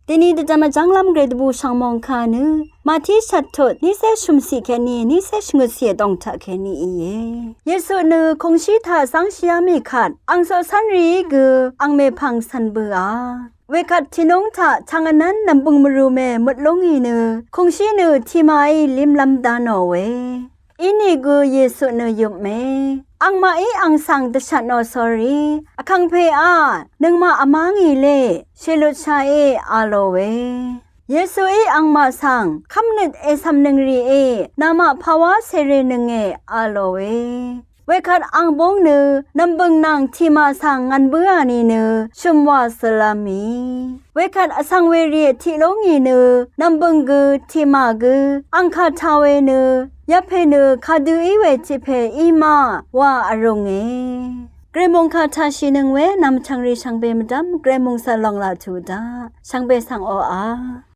ทีนี้จะมาจังลำเกรดบูช่างมองคานึมาที่ชัดทดนิเซชุมสีแค่นี้นิเซชงุเสียดองทะแค่นี้เยซูนึคงชีทาสังเชียมีขัดอังโซสันรีกืออังเมพังสันเบือเวกัดที่น้องทะทางอันนั้นนำบุงมรูเมหมดลงอีเนคงชีเนที่ไม้ลิมลำดานอเวอินี่กูเยซูเนยุมเมอังมาอังสังตชันอสอรีอคังเพอานึงมาอมางอีเลเชลุชาอาโลเวเยซูอังมาสังคำนึดซัมนึงรีนามาภาวะเสเรนึงอาโลเวเวคัดอังบงเนนำบึงนางที่มาสังงันเบื่อนี่เนชุมวาสลามีเวคัดอสังเวรีที่ลงอีเนนำบึงกือที่มากืออังคาทาเวเนยะเพเนคาดูอีเวจิเพอีมาวาอรงเกรมงคาทาชินึงเวนำชังรีชังเบมดัมเกรมงสลองลาทูดาชังเบสังโออา